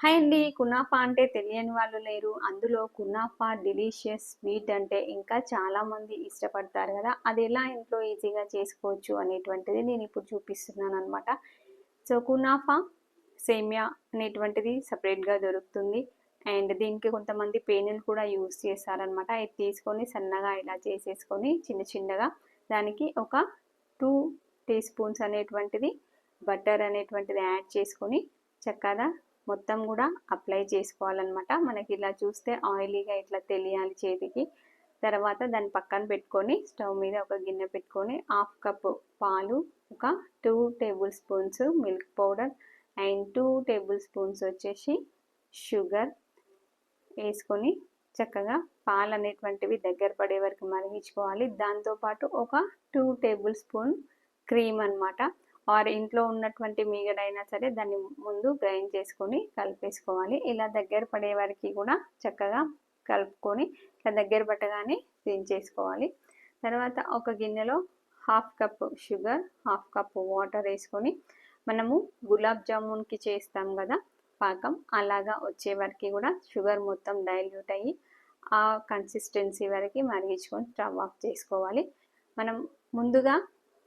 Hi అండి. Kunafa అంటే తెలియని వాళ్ళు లేరు. అందులో కునాఫా డెలీషియస్ స్వీట్ అంటే ఇంకా చాలామంది ఇష్టపడతారు కదా! అది ఎలా ఇంట్లో ఈజీగా చేసుకోవచ్చు అనేటువంటిది నేను ఇప్పుడు చూపిస్తున్నాననమాట. సో, కునాఫా సేమియా అనేటువంటిది సపరేట్‌గా దొరుకుతుంది. అండ్ దీనికి కొంతమంది పేనులు కూడా యూజ్ చేస్తారనమాట. ఇది తీసుకొని సన్నగా ఇలా చేసేసుకొని చిన్న చిన్నగా దానికి ఒక 2 టీ స్పూన్స్ అనేటువంటిది బటర్ అనేటువంటిది యాడ్ చేసుకొని చక్కగా మొత్తం కూడా అప్లై చేసుకోవాలన్నమాట. మనకి ఇలా చూస్తే ఆయిలీగా ఇట్లా తెలియాలి చేతికి. తర్వాత దాన్ని పక్కన పెట్టుకొని స్టవ్ మీద ఒక గిన్నె పెట్టుకొని 1/2 కప్ పాలు, ఒక 2 table spoons milk powder and 2 table spoons వచ్చేసి షుగర్ వేసుకొని చక్కగా పాలు అనేటువంటివి దగ్గర పడే వరకు మరిగించుకోవాలి. దాంతోపాటు ఒక 2 టేబుల్ స్పూన్ క్రీమ్ అనమాట. ఆర్ ఇంట్లో ఉన్నటువంటి మీగడైనా సరే దాన్ని ముందు గ్రైండ్ చేసుకొని కలిపేసుకోవాలి. ఇలా దగ్గర పడే వరకు కూడా చక్కగా కలుపుకొని ఇలా దగ్గర పట్టగానే దించేసుకోవాలి. తర్వాత ఒక గిన్నెలో 1/2 కప్ షుగర్, 1/2 కప్ వాటర్ వేసుకొని మనము గులాబ్ జామున్కి చేస్తాం కదా పాకం, అలాగా వచ్చే వరకు కూడా షుగర్ మొత్తం డైల్యూట్ అయ్యి ఆ కన్సిస్టెన్సీ వరకు మరిగించుకొని స్టవ్ ఆఫ్ చేసుకోవాలి. మనం ముందుగా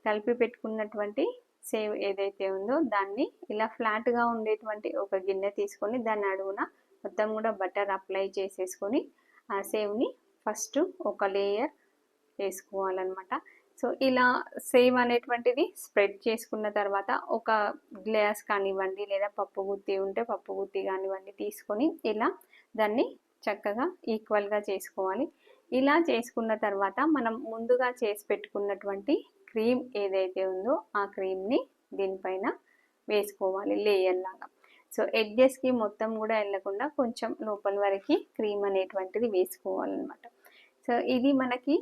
కలిపి పెట్టుకున్నటువంటి సేవ్ ఏదైతే ఉందో దాన్ని ఇలా ఫ్లాట్గా ఉండేటువంటి ఒక గిన్నె తీసుకొని దాని అడుగున మొత్తం కూడా బటర్ అప్లై చేసేసుకొని ఆ సేవ్ని ఫస్ట్ ఒక లేయర్ వేసుకోవాలన్నమాట. సో ఇలా సేవ్ అనేటువంటిది స్ప్రెడ్ చేసుకున్న తర్వాత ఒక గ్లాస్ కానివ్వండి లేదా పప్పు గుత్తి ఉంటే పప్పు గుత్తి కానివ్వండి తీసుకొని ఇలా దాన్ని చక్కగా ఈక్వల్గా చేసుకోవాలి. ఇలా చేసుకున్న తర్వాత మనం ముందుగా చేసి పెట్టుకున్నటువంటి క్రీమ్ ఏదైతే ఉందో ఆ క్రీమ్ని దీనిపైన వేసుకోవాలి లేయర్ లాగా. సో ఎడ్జెస్కి మొత్తం కూడా వెళ్ళకుండా కొంచెం లోపల వరకు క్రీమ్ అనేటువంటిది వేసుకోవాలన్నమాట. సో ఇది మనకి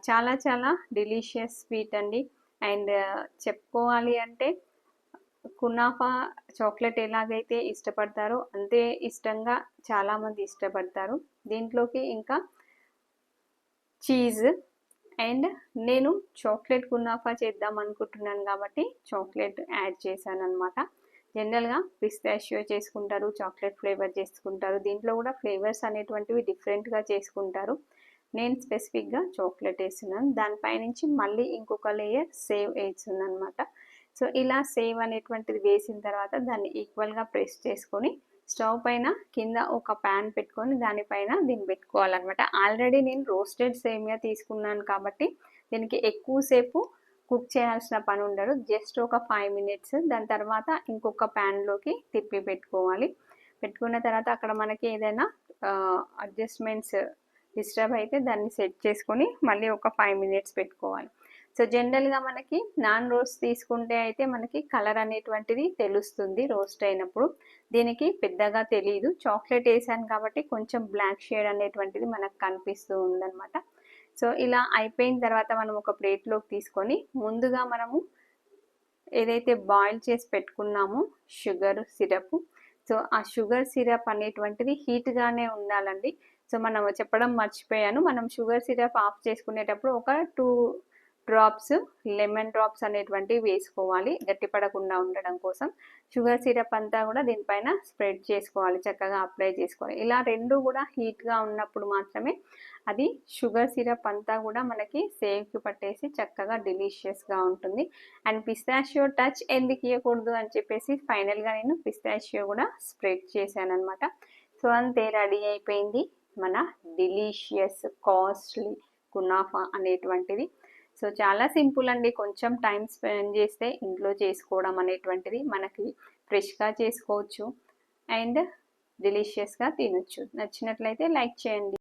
చాలా చాలా డెలీషియస్ స్వీట్ అండి. అండ్ చెప్పుకోవాలి అంటే కునాఫా చాక్లెట్ ఎలాగైతే ఇష్టపడతారో అంతే ఇష్టంగా చాలామంది ఇష్టపడతారు. దీంట్లోకి ఇంకా చీజ్ అండ్ నేను చాక్లెట్ కునాఫా చేద్దాం అనుకుంటున్నాను కాబట్టి చాక్లెట్ యాడ్ చేశాను అనమాట. జనరల్గా పిస్తాషియో చేసుకుంటారు, చాక్లెట్ ఫ్లేవర్ చేసుకుంటారు. దీంట్లో కూడా ఫ్లేవర్స్ అనేటువంటివి డిఫరెంట్గా చేసుకుంటారు. నేను స్పెసిఫిక్గా చాక్లెట్ వేస్తున్నాను. దానిపైనుంచి మళ్ళీ ఇంకొక లేయర్ సేవ్ వేస్తున్నాను అనమాట. సో ఇలా సేవ్ అనేటువంటిది వేసిన తర్వాత దాన్ని ఈక్వల్గా ప్రెస్ చేసుకొని స్టవ్ పైన కింద ఒక ప్యాన్ పెట్టుకొని దానిపైన దీన్ని పెట్టుకోవాలన్నమాట. ఆల్రెడీ నేను రోస్టెడ్ సేమియా తీసుకున్నాను కాబట్టి దీనికి ఎక్కువసేపు కుక్ చేయాల్సిన పని ఉండదు. జస్ట్ ఒక 5 మినిట్స్. దాని తర్వాత ఇంకొక ప్యాన్లోకి తిప్పి పెట్టుకోవాలి. పెట్టుకున్న తర్వాత అక్కడ మనకి ఏదైనా అడ్జస్ట్మెంట్స్ డిస్టర్బ్ అయితే దాన్ని సెట్ చేసుకొని మళ్ళీ ఒక 5 మినిట్స్ పెట్టుకోవాలి. సో జనరల్గా మనకి నాన్ రోస్ట్ తీసుకుంటే అయితే మనకి కలర్ అనేటువంటిది తెలుస్తుంది రోస్ట్ అయినప్పుడు. దీనికి పెద్దగా తెలియదు. చాక్లెట్ వేసాను కాబట్టి కొంచెం బ్లాక్ షేడ్ అనేటువంటిది మనకు కనిపిస్తూ ఉందన్నమాట. సో ఇలా అయిపోయిన తర్వాత మనం ఒక ప్లేట్లోకి తీసుకొని ముందుగా మనము ఏదైతే బాయిల్ చేసి పెట్టుకున్నామో షుగర్ సిరప్, సో ఆ షుగర్ సిరప్ అనేటువంటిది హీట్గానే ఉండాలండి. సో మనం చెప్పడం మర్చిపోయాను, మనం షుగర్ సిరప్ ఆఫ్ చేసుకునేటప్పుడు ఒక 2 డ్రాప్స్ లెమన్ డ్రాప్స్ అనేటువంటివి వేసుకోవాలి గట్టిపడకుండా ఉండడం కోసం. షుగర్ సిరప్ అంతా కూడా దీనిపైన స్ప్రెడ్ చేసుకోవాలి, చక్కగా అప్లై చేసుకోవాలి. ఇలా రెండు కూడా హీట్గా ఉన్నప్పుడు మాత్రమే అది షుగర్ సిరప్ అంతా కూడా మనకి సేవ్కి పట్టేసి చక్కగా డెలీషియస్గా ఉంటుంది. అండ్ పిస్తాషియో టచ్ ఎందుకు ఇవ్వకూడదు అని చెప్పేసి ఫైనల్గా నేను పిస్తాషియో కూడా స్ప్రెడ్ చేశాను అనమాట. సో అంతే, రెడీ అయిపోయింది మన డెలీషియస్ కాస్ట్లీ కునాఫా అనేటువంటిది. సో చాలా సింపుల్ అండి. కొంచెం టైం స్పెండ్ చేస్తే ఇంట్లో చేసుకోవడం అనేటువంటిది మనకి ఫ్రెష్గా చేసుకోవచ్చు అండ్ డెలీషియస్గా తినొచ్చు. నచ్చినట్లయితే లైక్ చేయండి.